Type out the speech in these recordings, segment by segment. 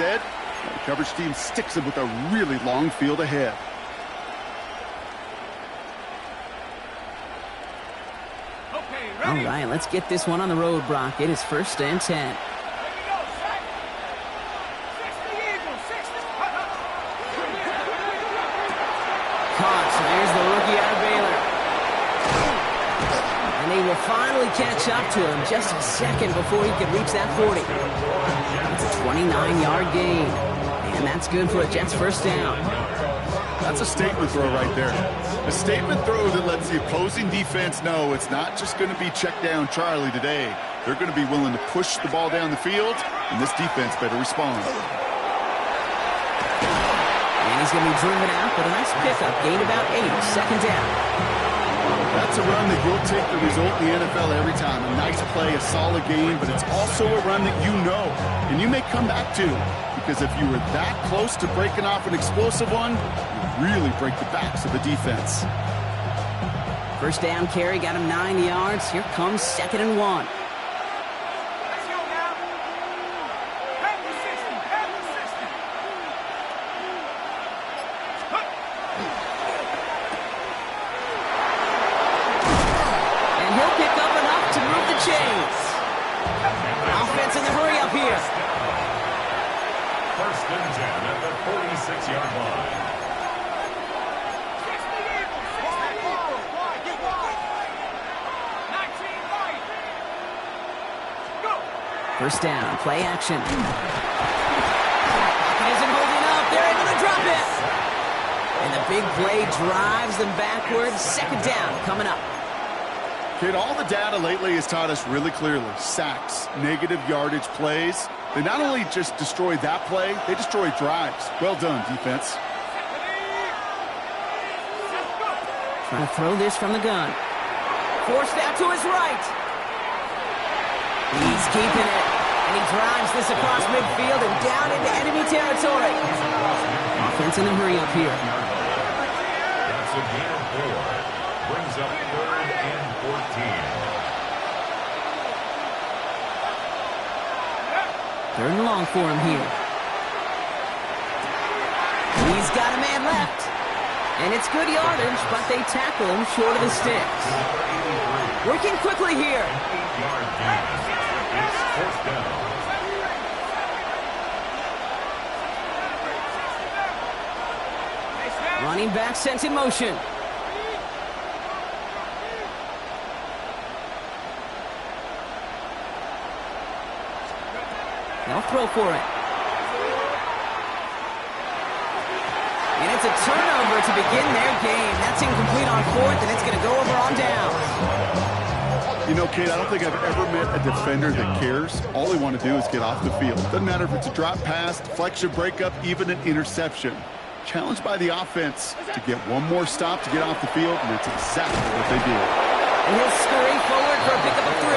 ahead. The coverage team sticks him with a really long field ahead. All right, let's get this one on the road, Brock. It is 1st and 10. Caught, so there's the rookie out of Baylor. And they will finally catch up to him just a second before he could reach that 40. It's a 29-yard gain. And that's good for a Jets 1st down. That's a statement throw right there. A statement throw that lets the opposing defense know it's not just going to be check down Charlie today. They're going to be willing to push the ball down the field, and this defense better respond. And he's going to be driven out, but a nice pickup. Gain about 8, 2nd down. That's a run that will take the result in the NFL every time. A nice play, a solid game, but it's also a run that you know, and you may come back to. Because if you were that close to breaking off an explosive one, you really break the backs of the defense. 1st down carry, got him 9 yards. Here comes 2nd and 1. And he'll pick up enough to move the chains. Offense in the hurry up here. 1st and 10 at the 46-yard line. First down, play action. He isn't holding up. They're able to drop it. And the big play drives them backwards. 2nd down coming up. Kid, all the data lately has taught us really clearly. Sacks, negative yardage plays. They not only just destroy that play, they destroy drives. Well done, defense. Trying to throw this from the gun. Forced out to his right. He's keeping it. And he drives this across midfield and down into enemy territory. Offense in the hurry up here. That's a gain of 4. Brings up 3rd and 14. 3rd and long for him here. He's got a man left. And it's good yardage, but they tackle him short of the sticks. Working quickly here. 8-yard gain. It's 4th down. Running back sent in motion. They'll throw for it. And it's a turnover to begin their game. That's incomplete on 4th, and it's going to go over on downs. You know, kid, I don't think I've ever met a defender that cares. All they want to do is get off the field. Doesn't matter if it's a drop pass, deflection, breakup, even an interception. Challenged by the offense to get one more stop to get off the field, and that's exactly what they did. And he'll scurry forward for a pickup of 3.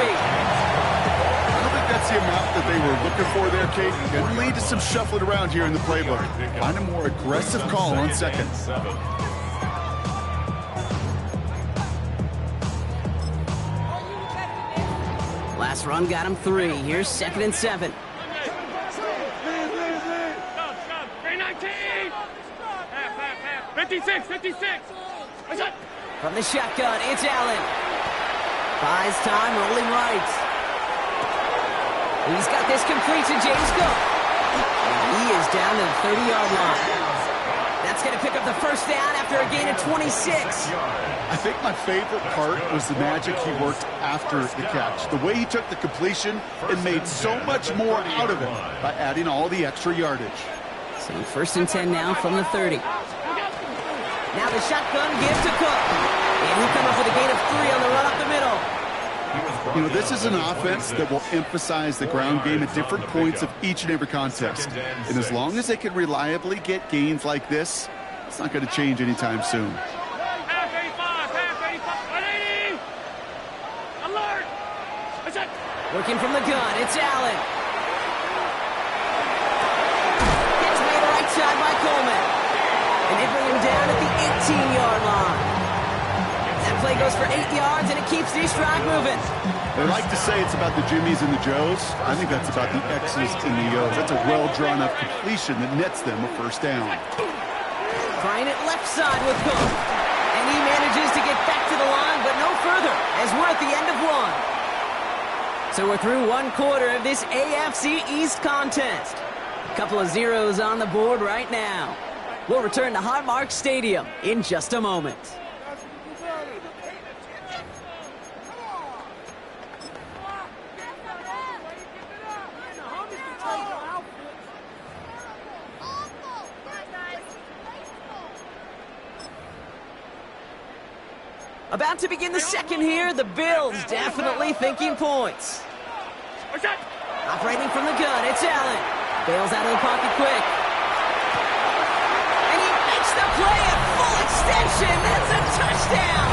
I don't think that's the amount that they were looking for there, Kate. It can lead to some shuffling around here in the playbook. Find a more aggressive call on 2nd. Last run got him 3. Here's 2nd and 7. 56. From the shotgun, it's Allen. Buys time, rolling right. He's got this complete to James Cook. And he is down to the 30-yard line. That's going to pick up the 1st down after a gain of 26. I think my favorite part was the magic he worked after the catch. The way he took the completion and made so much more out of it by adding all the extra yardage. So 1st and 10 now from the 30. Now the shotgun gives to Cook. And he'll come up with a gain of 3 on the run up the middle. You know, this is an offense that will emphasize the ground game at different points of each and every contest. And as long as they can reliably get gains like this, it's not going to change anytime soon. Half 85. Alert! Working from the gun, it's Allen. Gets made right side by Coleman. And they bring him down at the 18-yard line. That play goes for 8 yards, and it keeps the drive moving. They like to say it's about the Jimmies and the Joes. I think that's about the X's and the O's. That's a well-drawn-up completion that nets them a first down. Trying it left side with Cook. And he manages to get back to the line, but no further, as we're at the end of one. So we're through one quarter of this AFC East contest. A couple of zeros on the board right now. We'll return to Highmark Stadium in just a moment. About to begin the second here. The Bills definitely thinking points. Operating from the gun, it's Allen. Bails out of the pocket quick. And he makes the play at full extension. That's a touchdown.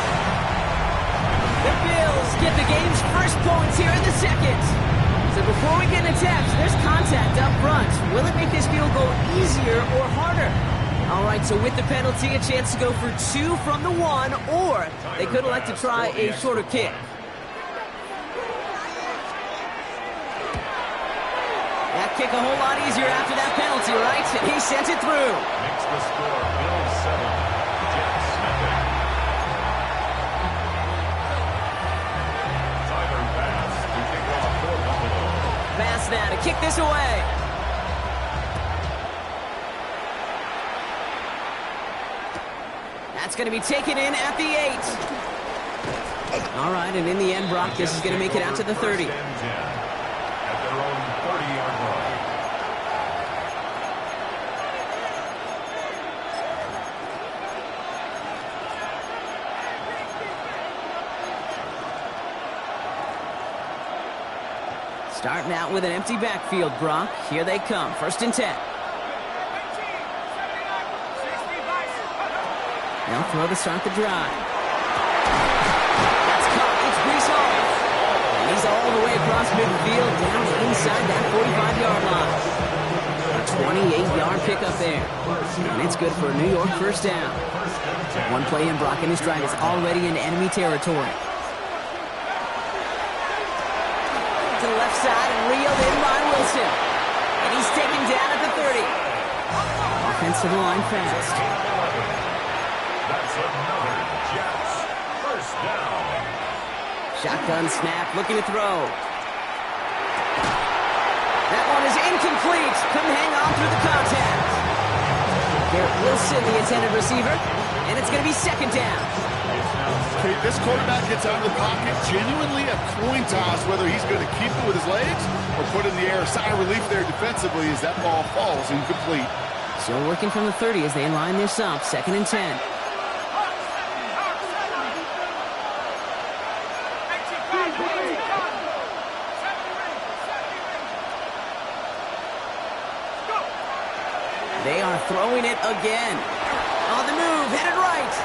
The Bills get the game's first points here in the second. So before we get into taps, there's contact up front. Will it make this field goal easier or harder? All right, so with the penalty, a chance to go for 2 from the 1, or they could elect to try a shorter kick. That kick a whole lot easier after that penalty, right? And he sent it through. Makes the score Bills 7, Jets nothing. Tyler Bass to kick off for Buffalo. Bass now to kick this away. That's going to be taken in at the 8. All right, and in the end, Brock, this is going to make it out to the 30. First and 10 at their own 30-yard line. Starting out with an empty backfield, Brock. Here they come. First and 10. They'll throw to start the drive. That's caught. It's Breece Hall. And he's all the way across midfield down inside that 45-yard line. A 28-yard pickup there. And it's good for a New York first down. One play in, Brock, and his drive is already in enemy territory. To the left side and reeled in by Wilson. And he's taken down at the 30. Offense to the line fast. That's another Jets first down. Shotgun snap, looking to throw. That one is incomplete. Couldn't hang on through the contact. Garrett Wilson, the intended receiver, and it's going to be second down. Okay, this quarterback gets out of the pocket, genuinely a coin toss whether he's going to keep it with his legs or put it in the air. Sigh of relief there defensively as that ball falls incomplete. Still working from the 30 as they line this up. Second and 10. They are throwing it again. On the move, headed right.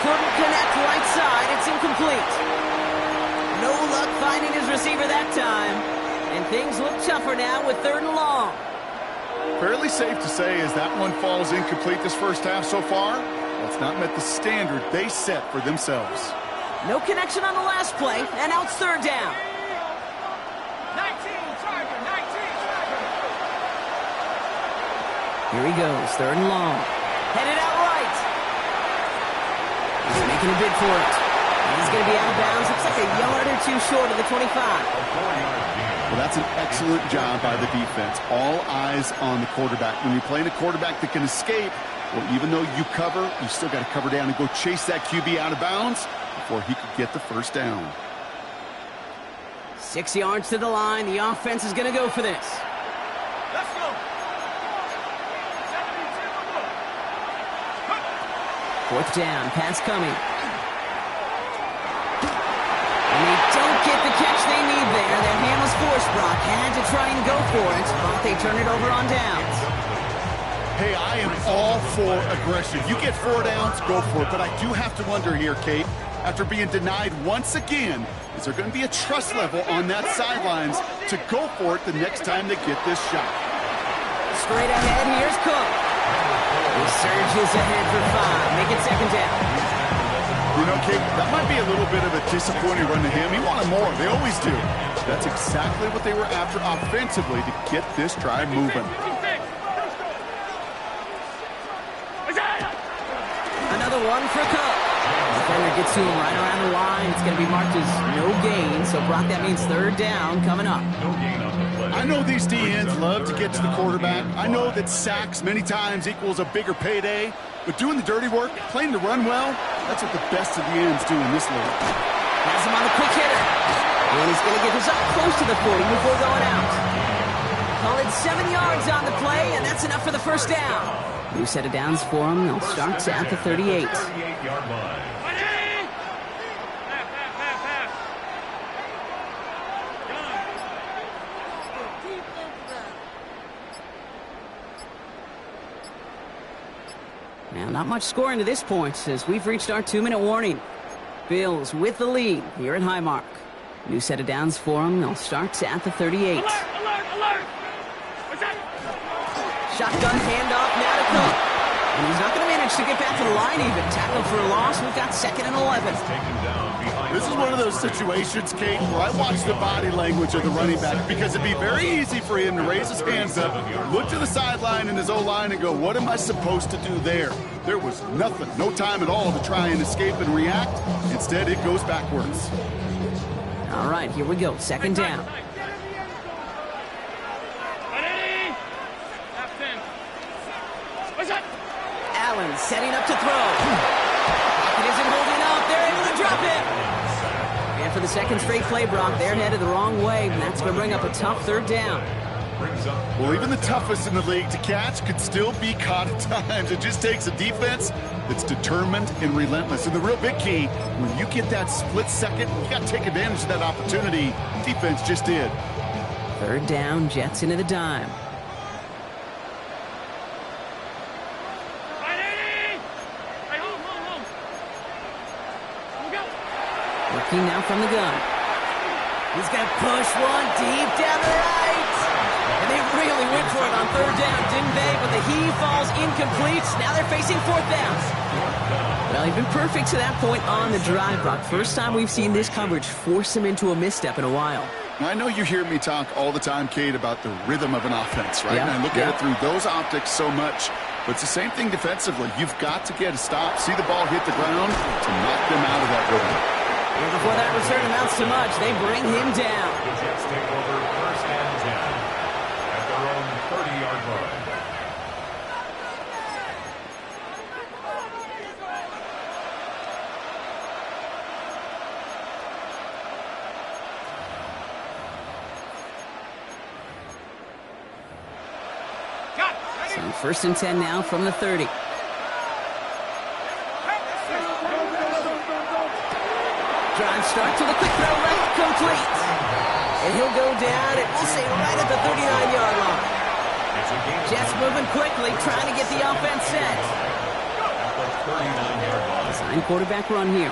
Couldn't connect right side. It's incomplete. No luck finding his receiver that time. And things look tougher now with third and long. Fairly safe to say as that one falls incomplete this first half so far, that's not met the standard they set for themselves. No connection on the last play, and now it's third down. 19, Charger, 19, Charger. Here he goes, third and long. Headed out right. He's making a bid for it. And he's going to be out of bounds. Looks like a yard or two short of the 25. Well, that's an excellent job by the defense. All eyes on the quarterback. When you're playing a quarterback that can escape, well, even though you cover, you still got to cover down and go chase that QB out of bounds before he could get the first down. 6 yards to the line. The offense is going to go for this. Let's go. 72. Fourth down, pass coming. And they don't get the catch they need there. Their hand was forced, Brock. Had to try and go for it, but they turn it over on downs. Hey, I am all for aggression. You get 4 downs, go for it. But I do have to wonder here, Kate, after being denied once again, is there going to be a trust level on that sidelines to go for it the next time they get this shot? Straight ahead, here's Cook. He surges ahead for 5. Make it second down. You know, Kate, that might be a little bit of a disappointing run to him. He wanted more. They always do. That's exactly what they were after offensively to get this drive moving. Another one for Cook. Defender gets to him right around the line. It's going to be marked as no gain. So, Brock, that means third down coming up. No gain on the play. I know these DNs love to get to the quarterback. I know that sacks many times equals a bigger payday. But doing the dirty work, playing to run well, that's what the best of the ends do in this league. Has him on the quick hitter. And he's going to get this up close to the 40 before going out. Call it 7 yards on the play, and that's enough for the first down. New set of downs for him. They'll start at the 38. 38-yard line. Now, not much scoring to this point as we've reached our 2-minute warning. Bills with the lead here at Highmark. New set of downs for them. They'll start at the 38. Alert! What's that? Shotgun handoff now to Cook. And he's not going to manage to get back to the line even. Tackle for a loss. We've got 2nd and 11. Taken down behind. This is one of those situations, Kate, where I watch the body language of the running back because it'd be very easy for him to raise his hands up, look to the sideline in his O-line and go, what am I supposed to do there? There was nothing, no time at all to try and escape and react. Instead, it goes backwards. All right, here we go. 2nd down. Ready? Captain. What's that? Allen setting up to throw. It isn't holding up. They're able to drop it. And for the second straight play, Brock, they're headed the wrong way, and that's going to bring up a tough 3rd down. Well, even the toughest in the league to catch could still be caught at times. It just takes a defense that's determined and relentless. And the real big key, when you get that split second, you got to take advantage of that opportunity. Defense just did. 3rd down, Jets into the dime. Working now from the gun. He's going to push one deep down the right. And they really went for it on 3rd down, didn't they? But the heave falls incomplete. Now they're facing 4th down. Well, he's been perfect to that point on the drive, Brock. First time we've seen this coverage force him into a misstep in a while. Now, I know you hear me talk all the time, Kate, about the rhythm of an offense, right? And I look at it through those optics so much. But it's the same thing defensively. You've got to get a stop, see the ball hit the ground to knock them out of that rhythm. And before that return amounts to much, they bring him down. The Jets take over 1st and 10 at their own 30-yard line. So 1st and 10 now from the 30. Drive start to the quick throw left, complete. And he'll go down, and we'll say right at the 39-yard line. Jets moving quickly, trying to get the offense set. Design quarterback run here.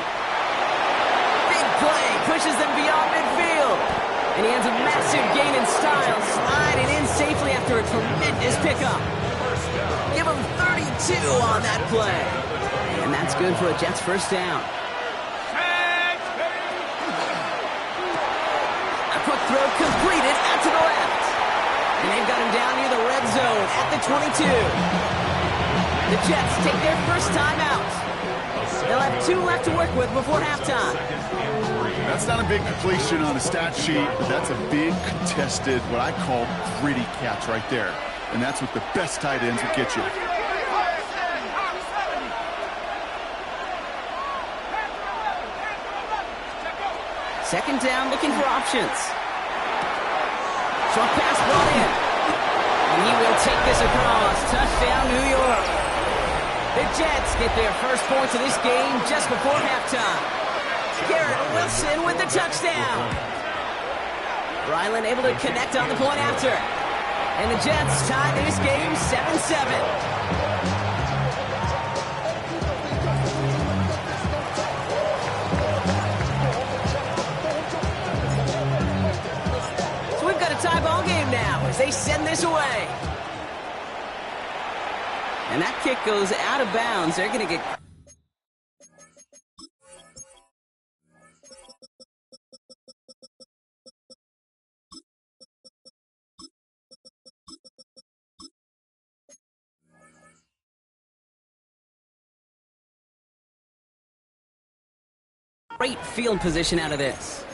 Big play, pushes them beyond midfield. And he has a massive gain in style, sliding in safely after a tremendous pickup. Give him 32 on that play. And that's good for a Jets 1st down. Throw completed out to the left. And they've got him down near the red zone at the 22. The Jets take their first time out. They'll have 2 left to work with before halftime. That's not a big completion on a stat sheet, but that's a big contested, what I call gritty catch right there. And that's what the best tight ends will get you. 2nd down, looking for options. Short pass brought in. And he will take this across. Touchdown, New York. The Jets get their first points of this game just before halftime. Garrett Wilson with the touchdown. Ryland able to connect on the point after. And the Jets tie this game 7-7. Tie ball game now as they send this away. And that kick goes out of bounds. They're going to get... Great field position out of this.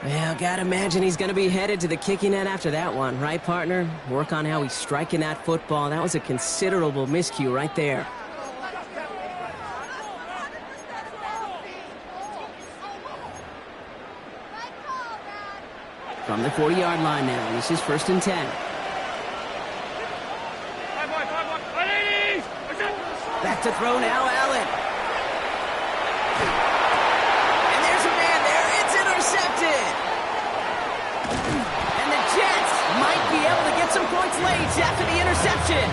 Well, gotta imagine he's gonna be headed to the kicking net after that one, right, partner? Work on how he's striking that football. That was a considerable miscue right there. From the 40-yard line now, this is 1st and 10. Back to throw now, Allen. And there's a man there. It's intercepted. And the Jets might be able to get some points late after the interception.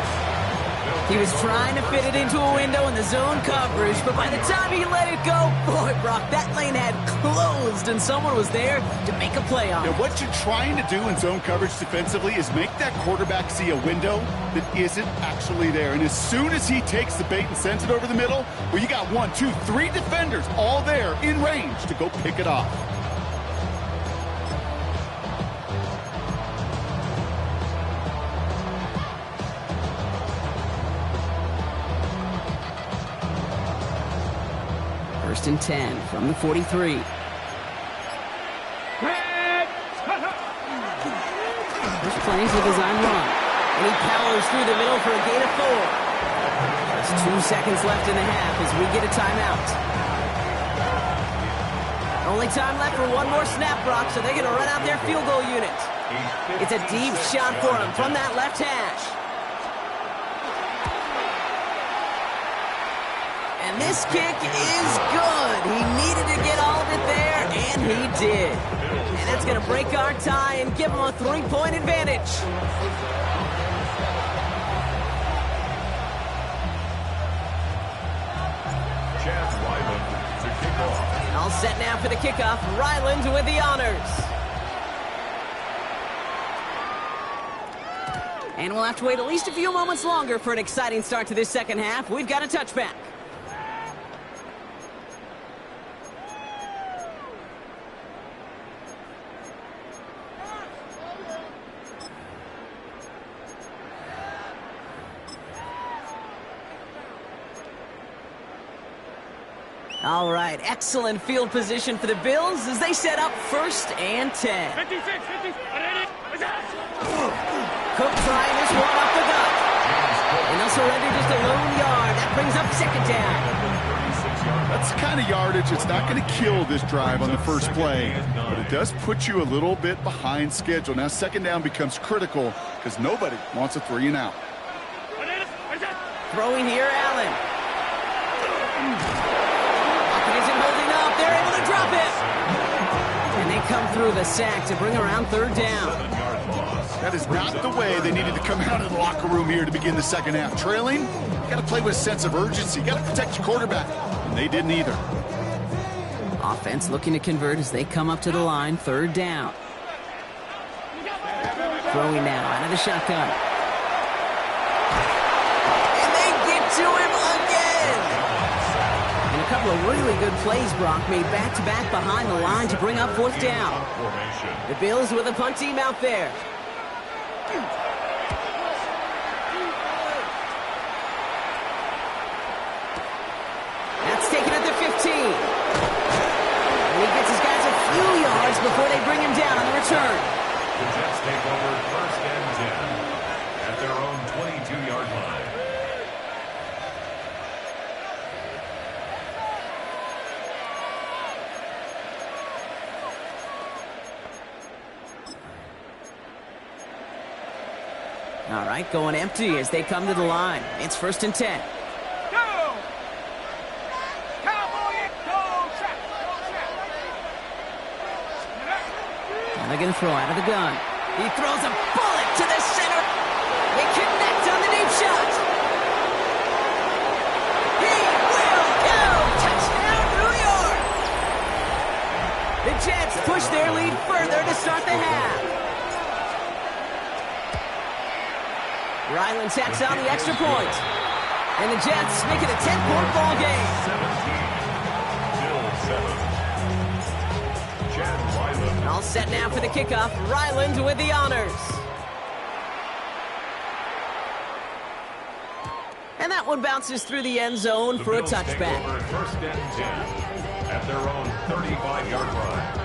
He was trying to fit it into a window in the zone coverage, but by the time he let it go, boy, Brock, that lane had closed, and someone was there to make a play on it. Now, what you're trying to do in zone coverage defensively is make that quarterback see a window that isn't actually there. And as soon as he takes the bait and sends it over the middle, well, you got 1, 2, 3 defenders all there in range to go pick it off. First and 10 from the 43. This plays a design run. And he powers through the middle for a gain of 4. Just 2 seconds left in the half as we get a timeout. Only time left for one more snap, Brock, so they're going to run out their field goal unit. It's a deep shot for him from that left hash. And this kick is good. He needed to get all of it there, and he did. And that's going to break our tie and give him a 3-point advantage. Chad Ryland to kick off. All set now for the kickoff. Ryland with the honors. And we'll have to wait at least a few moments longer for an exciting start to this second half. We've got a touchback. All right, excellent field position for the Bills as they set up 1st and 10. 56, 50, Cook trying this one up the gut. And they'll surrender just a lone yard. That brings up 2nd down. That's the kind of yardage it's not going to kill this drive on the first play, but it does put you a little bit behind schedule. Now 2nd down becomes critical because nobody wants a 3 and out. Throwing here, Allen. Isn't holding up. They're able to drop it. And they come through the sack to bring around 3rd down. That is not the way they needed to come out of the locker room here to begin the second half. Trailing, you got to play with a sense of urgency. You got to protect your quarterback. And they didn't either. Offense looking to convert as they come up to the line. 3rd down. Throwing now out of the shotgun. And they get to him again. And a couple of really good plays, Brock, made back-to-back behind the line to bring up 4th down. The Bills with a punt team out there. That's taken at the 15. And he gets his guys a few yards before they bring him down on the return. The Jets take over 1st and 10 at their own 22-yard line. All right, going empty as they come to the line. It's 1st and 10. Go! Cowboy, go, track, go, track. Now they're going to throw out of the gun. He throws a bullet to the center. They connect on the deep shot. He will go. Touchdown, New York. The Jets push their lead further to start the half. Ryland tacks on the extra point. And the Jets make it a 10-point ball game. 17-7. Chad Ryland. All set now for the kickoff. Ryland with the honors. And that one bounces through the end zone for a touchback. 1st and 10 at their own 35-yard line.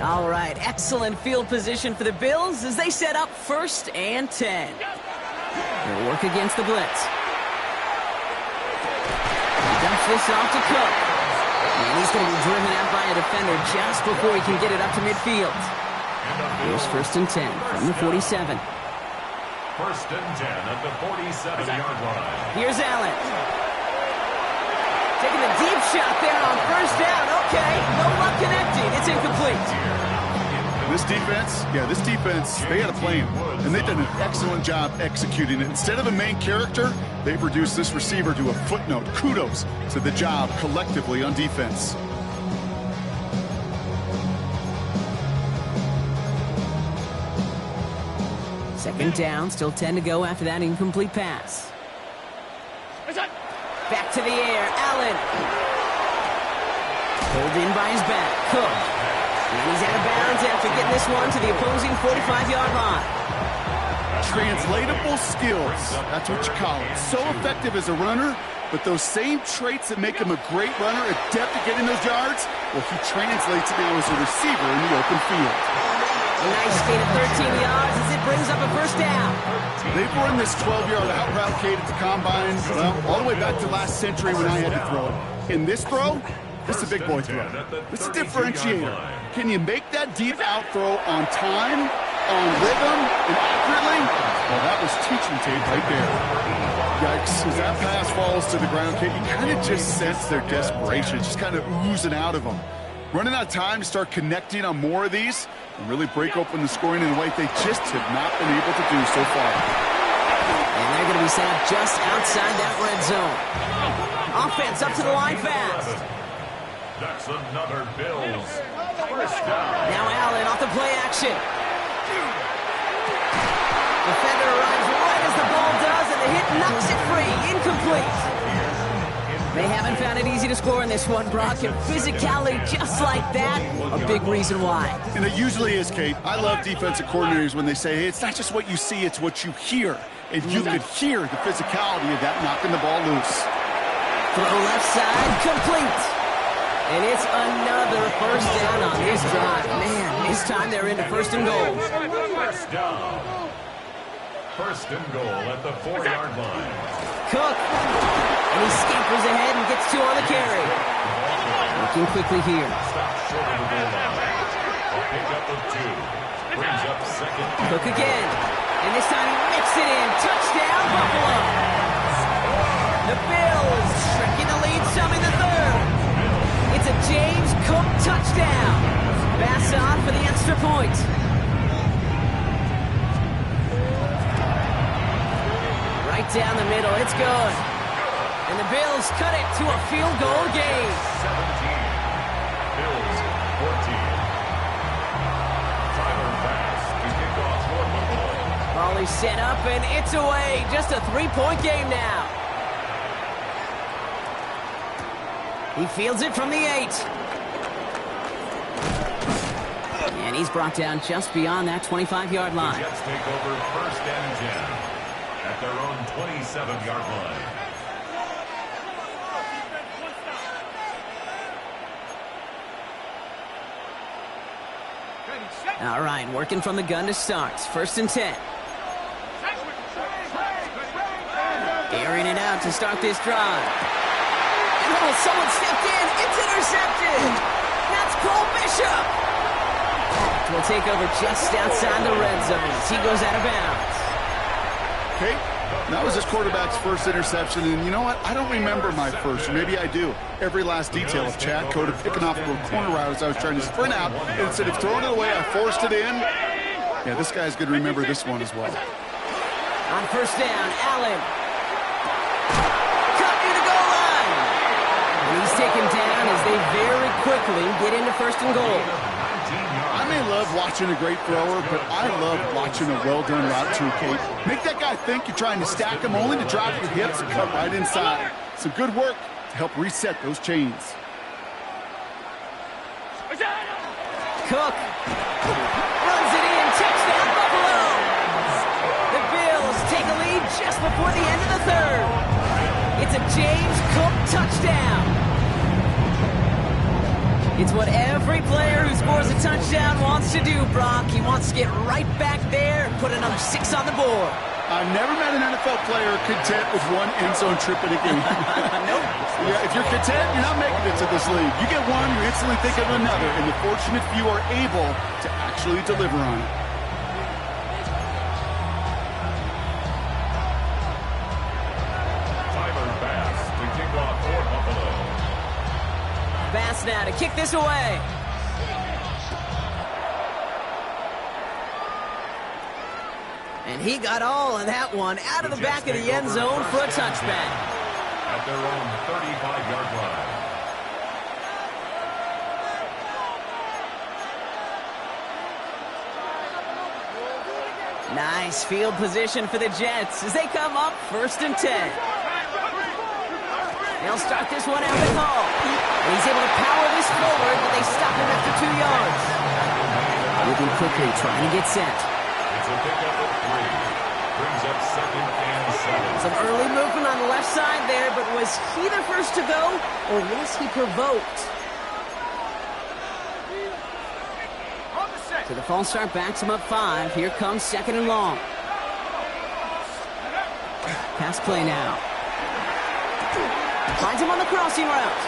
All right, excellent field position for the Bills as they set up 1st and 10. They'll work against the blitz. He dumps this off to Cook. And he's going to be driven out by a defender just before he can get it up to midfield. Here's 1st and 10 from the 47. 1st and 10 at the 47-yard line. Here's Allen. Taking the deep shot there on 1st down. Okay, no luck connecting. It's incomplete. This defense, they had a plan, and they've done an excellent job executing it. Instead of a main character, they've reduced this receiver to a footnote. Kudos to the job collectively on defense. Second down, still 10 to go after that incomplete pass. Back to the air, Allen. Pulled in by his back, Cook. And he's out of bounds after getting this one to the opposing 45-yard line. Translatable skills, that's what you call it. So effective as a runner, but those same traits that make him a great runner, adept at getting those yards, well, he translates it now as a receiver in the open field. A nice gain of 13 yards as it brings up a 1st down. They've run this 12-yard out route, Kate, at the combine, well, all the way back to last century when I had to throw it. In this throw, this is a big boy throw. It's a differentiator. Can you make that deep out throw on time, on rhythm, and accurately? Well, that was teaching tape right there. Yikes, as that pass falls to the ground, Kate, you kind of just sense their desperation, just kind of oozing out of them. Running out of time to start connecting on more of these and really break open the scoring in a way they just have not been able to do so far. And they're going to be set up just outside that red zone. Offense up to the line fast. That's another Bills 1st down. Now Allen off the play action. Defender arrives right as the ball does, and the hit knocks it free. Incomplete. They haven't found it easy to score in this one, Brock, and physicality just like that, a big reason why. And it usually is, Kate. I love defensive coordinators when they say, hey, it's not just what you see, it's what you hear. And you could hear the physicality of that knocking the ball loose. Throw left side, complete. And it's another 1st down on this drive. Man, this time they're into 1st and goal. 1st down. 1st and goal at the 4-yard line. Cook. And he scampers ahead and gets 2 on the carry. Looking quickly here. Stop short of the goal line. A pickup of 2. Brings up 2nd. Cook again. And this time he mixed it in. Touchdown, Buffalo. The Bills shrinking the lead some in the 3rd. It's a James Cook touchdown. Pass on for the extra point. Right down the middle. It's good. And the Bills cut it to a field goal game. 17. Bills 14. Tyler Bass to kick off for Buffalo. Ball is set up and it's away. Just a 3-point game now. He fields it from the 8. And he's brought down just beyond that 25-yard line. The Jets take over 1st and 10 at their own 27-yard line. All right, working from the gun to start. 1st and 10. Airing it out to start this drive. And someone stepped in. It's intercepted. That's Cole Bishop. Will take over just outside the red zone as he goes out of bounds. Okay, that was his quarterback's first interception, and you know what? I don't remember my first, or maybe I do. Every last detail of Chad Cota picking off a corner route as I was trying to sprint out, and instead of throwing it away, I forced it in. Yeah, this guy's going to remember this one as well. On 1st down, Allen. Cut near the goal line. And he's taken down as they very quickly get into 1st and goal. I may love watching a great thrower, but I love watching a well-done route too, Kate. Make that guy think you're trying to stack him only to drop your hips and cut right inside. Some good work to help reset those chains. Cook runs it in. Touchdown, Buffalo. The Bills take a lead just before the end of the 3rd. It's a James Cook touchdown. It's what every player who scores a touchdown wants to do, Brock. He wants to get right back there and put another 6 on the board. I've never met an NFL player content with one end zone trip in a game. Nope. Yeah, if you're content, you're not making it to this league. You get one, you instantly think of another, and the fortunate few are able to actually deliver on it. Tyler Bass to kick off for Buffalo. Bass now to kick this away. And he got all of that one out of the back of the end zone for a touchback. At their own 35-yard line. Nice field position for the Jets as they come up 1st and 10. They'll start this one out with Hall. And he's able to power this forward, but they stop him after 2 yards. Moving quickly, trying to get set. It's a pickup of 3. Brings up 2nd and 7. Some early movement on the left side there, but was he the first to go, or was he provoked? So the false start backs him up 5. Here comes 2nd and long. Pass play now. Finds him on the crossing route.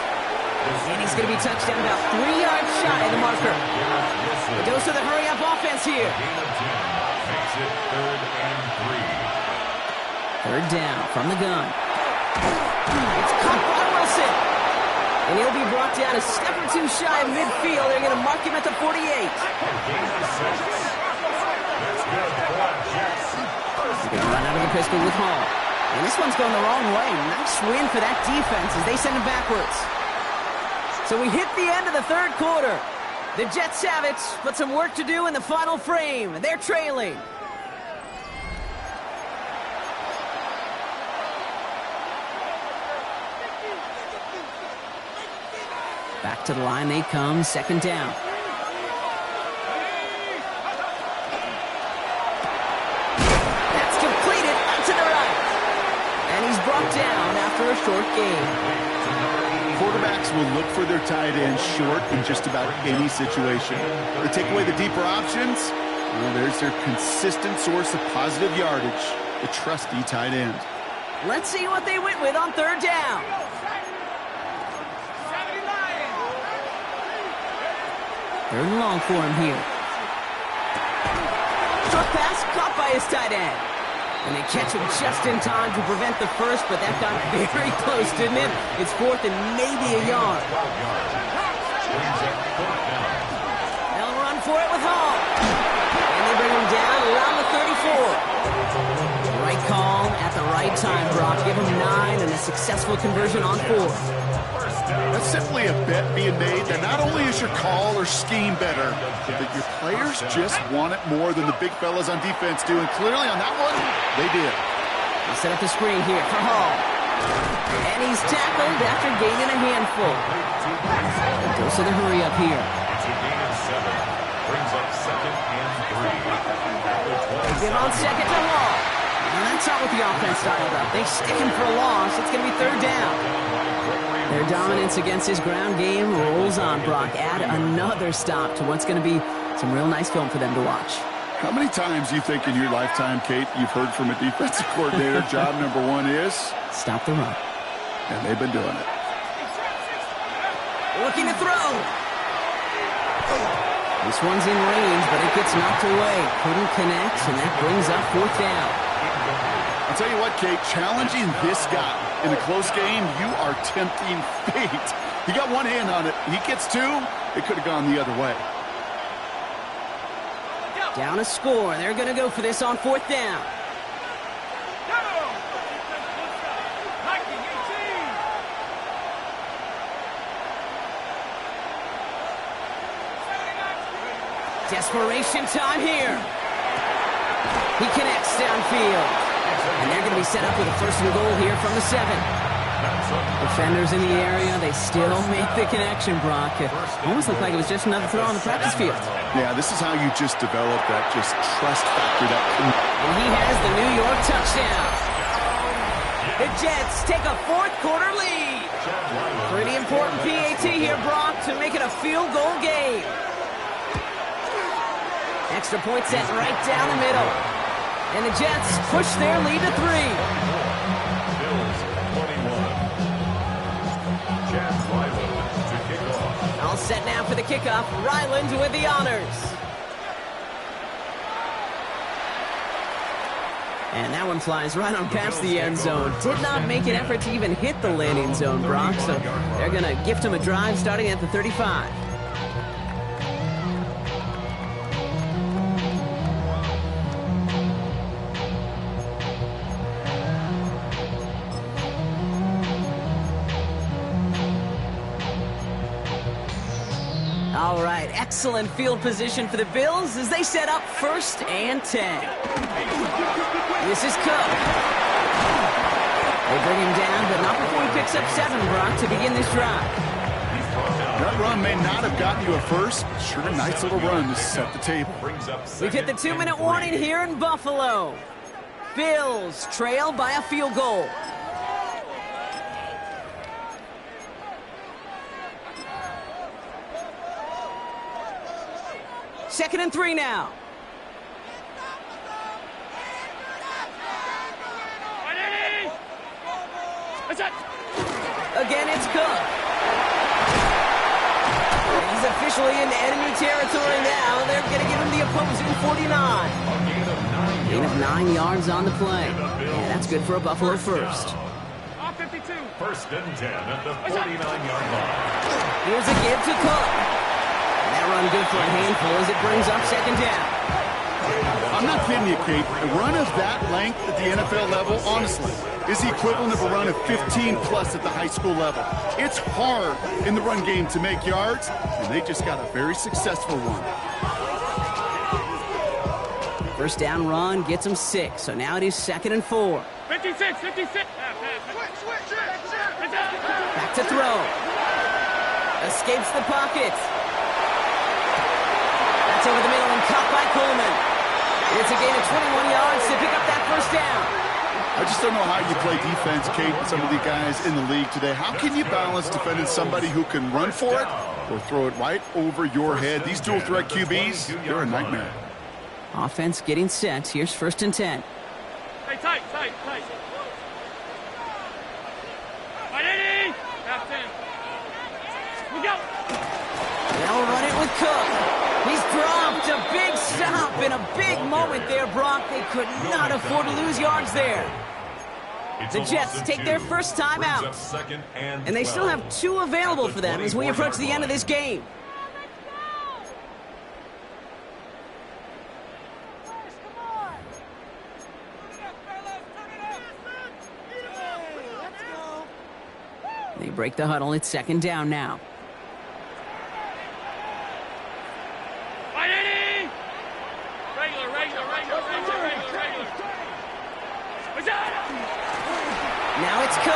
And he's going to be touched down about 3 yards shy of the marker. A dose of the hurry-up offense here. Gain of 10. Makes it 3rd and 3. 3rd down from the gun. It's caught by Wilson. And he'll be brought down a step or 2 shy of midfield. They're going to mark him at the 48. Gain of 6. That's good for Jets. He's going to run out of the pistol with Hall. And this one's going the wrong way. Nice win for that defense as they send him backwards. So we hit the end of the 3rd quarter. The Jets have it, but some work to do in the final frame. They're trailing. Back to the line they come, 2nd down. That's completed out to the right. And he's brought down after a short gain. Quarterbacks will look for their tight end short in just about any situation. They take away the deeper options, well, there's their consistent source of positive yardage, the trusty tight end. Let's see what they went with on 3rd down. 3rd and long for him here. Short pass caught by his tight end. And they catch him just in time to prevent the first, but that got very close, didn't it? It's 4th and maybe a yard. They'll run for it with Hall. And they bring him down around the 34. Right call at the right time, Brock. Give him 9 and a successful conversion on 4. That's simply a bet being made that not only is your call or scheme better, but that your players just want it more than the big fellas on defense do. And clearly on that one, they did. They set up the screen here for Hall. And he's tackled after gaining a handful. Goes to the hurry up here. It's a gain of 7. Brings up 2nd and 3. Give on 2nd to Hall. And that's not what the offense styled up. They stick him for a loss. It's going to be 3rd down. Their dominance against his ground game rolls on, Brock. Add another stop to what's going to be some real nice film for them to watch. How many times you think in your lifetime, Kate, you've heard from a defensive coordinator, job number 1 is? Stop the run. And they've been doing it. Looking to throw. This one's in range, but it gets knocked away. Couldn't connect, and that brings up 4th down. I'll tell you what, Kate, challenging this guy in a close game, you are tempting fate. He got one hand on it. He gets 2. It could have gone the other way. Down a score. They're going to go for this on 4th down. Desperation time here. He connects downfield. And they're going to be set up with a 1st and goal here from the 7. Defenders in the area, they still make the connection, Brock. It almost looked like it was just another throw on the practice field. Yeah, this is how you just develop that just trust factor. And he has the New York touchdown. The Jets take a fourth-quarter lead. Pretty important PAT here, Brock, to make it a field goal game. Extra point set right down the middle. And the Jets push their lead to 3. Bills 21. Chad Ryland to kick off. All set now for the kickoff. Ryland with the honors. And that one flies right on past the end zone. Did not make an effort to even hit the landing zone, Brock. So they're going to gift him a drive starting at the 35. All right, excellent field position for the Bills as they set up 1st and 10. This is Cook. They bring him down, but not before he picks up 7, Brock, to begin this drive. That run may not have gotten you a first, but sure a nice little run to set the table. We've hit the 2-minute warning here in Buffalo. Bills trail by a field goal. Second and 3 now. Again, it's Cook. He's officially in enemy territory now. They're going to give him the opposing 49. Gain of 9 yards on the play. Yeah, that's good for a Buffalo first. 52. 1st and 10 at the 49-yard line. Here's a give to Cook. And that run good for a handful as it brings up 2nd down. I'm not kidding you, Kate. A run of that length at the NFL level, honestly, is the equivalent of a run of 15-plus at the high school level. It's hard in the run game to make yards, and they just got a very successful one. First down run gets him 6, so now it is 2nd and 4. 56. Back to throw. Escapes the pocket. That's over the middle and caught by Coleman. It's a gain of 21 yards to pick up that first down. I just don't know how you play defense, Kate, with some of the guys in the league today. How can you balance defending somebody who can run for it or throw it right over your head? These dual threat QBs, they're a nightmare. Offense getting set. Here's 1st and 10. Hey, tight. Ready? Captain. We go. They'll run it with Cook. He's dropped a big stop in a big moment there, Brock. They could not afford to lose yards there. The Jets take their first time out. And they still have 2 available for them as we approach the end of this game. They break the huddle. It's 2nd down now. Now it's Cook.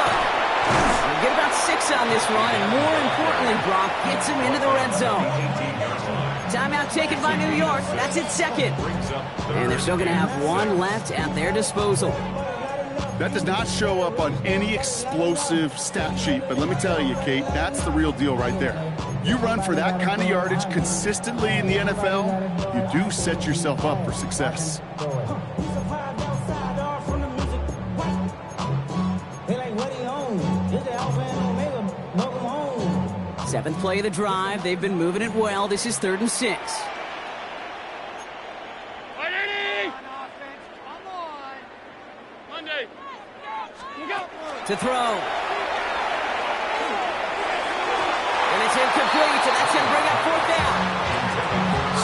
We'll get about 6 on this run, and more importantly, Brock gets him into the red zone. Timeout taken by New York. That's its 2nd. And they're still going to have 1 left at their disposal. That does not show up on any explosive stat sheet, but let me tell you, Kate, that's the real deal right there. You run for that kind of yardage consistently in the NFL, you do set yourself up for success. 7th play of the drive. They've been moving it well. This is 3rd and 6. To throw. And it's incomplete, and that's going to bring up 4th down.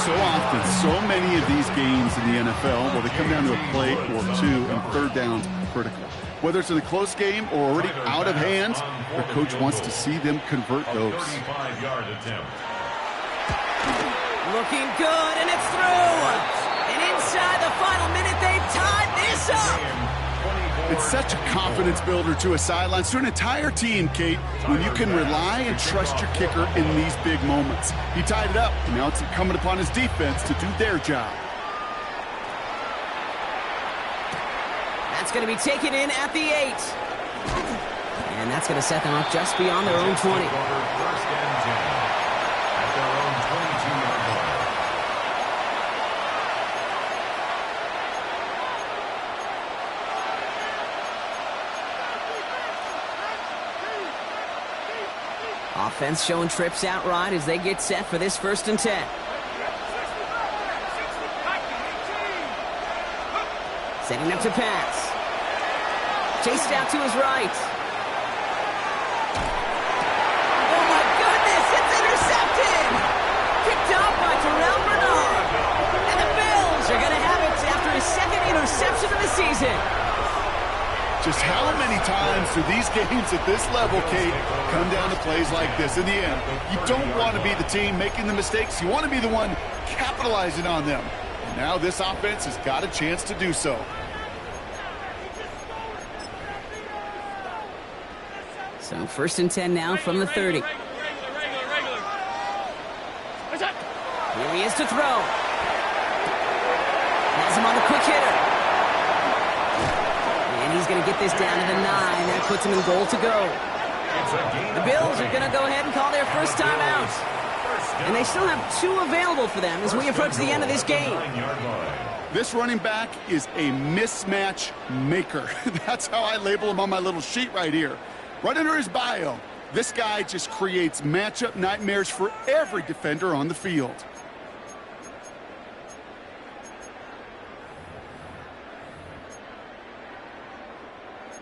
So often, so many of these games in the NFL, well, they come down to a play or 2, and 3rd down's critical. Whether it's in a close game or already out of hand, the coach wants to see them convert those. 35-yard attempt. Looking good, and it's through. And inside the final minute, they've tied this up. It's such a confidence builder to a sideline, to an entire team, Kate, when you can rely and trust your kicker in these big moments. He tied it up, and now it's incumbent upon his defense to do their job. That's going to be taken in at the 8. And that's going to set them up just beyond their own 20. First and 10 at their own 22-yard line. Offense showing trips out right as they get set for this 1st and 10. Setting up to pass. Chased out to his right. Oh my goodness, it's intercepted! Picked off by Terrell Bernard. And the Bills are going to have it after his 2nd interception of the season. Just how many times do these games at this level, Kate, come down to plays like this? In the end, you don't want to be the team making the mistakes. You want to be the one capitalizing on them. And now this offense has got a chance to do so. So 1st and 10 now from the 30. Regular. Here he is to throw. Has him on the quick hitter. And he's going to get this down to the 9. That puts him in goal to go. The Bills are going to go ahead and call their first time out. And they still have 2 available for them as we approach the end of this game. This running back is a mismatch maker. That's how I label him on my little sheet right here. Right under his bio, this guy just creates matchup nightmares for every defender on the field.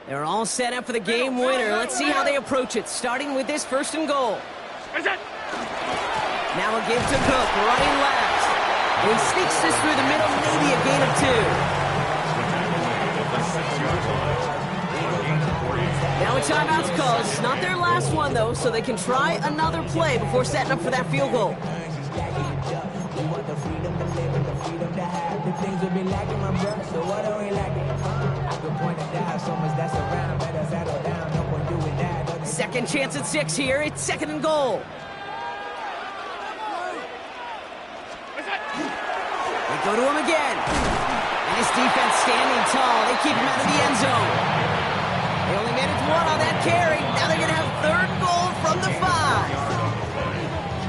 They're all set up for the game winner. Let's see how they approach it, starting with this 1st and goal. Now a give to Cook, running left. And he sneaks this through the middle, maybe a gain of 2. Now a timeout's called. It's not their last one, though, so they can try another play before setting up for that field goal. Second chance at 6 here. It's 2nd and goal. They go to him again. And his defense standing tall. They keep him out of the end zone. They only made it to 1 on that carry. Now they're going to have 3rd goal from the 5.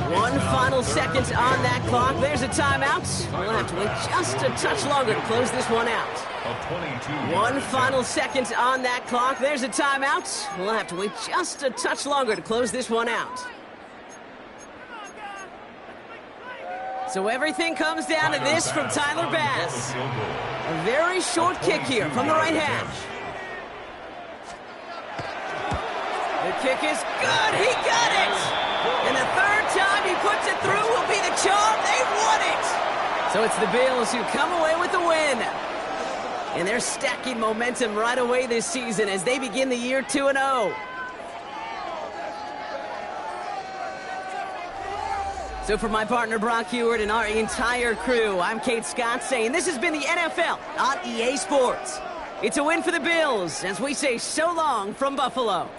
1 final second on that clock. There's a timeout. We'll have to wait just a touch longer to close this one out. 1 final second on that clock. There's a timeout. We'll have to wait just a touch longer to close this one out. So everything comes down to this from Tyler Bass. A very short kick here from the right hash. The kick is good. He got it. And the 3rd time he puts it through will be the charm. They won it. So it's the Bills who come away with the win. And they're stacking momentum right away this season as they begin the year 2-0. So for my partner Brock Huard and our entire crew, I'm Kate Scott saying this has been the NFL on EA Sports. It's a win for the Bills as we say so long from Buffalo.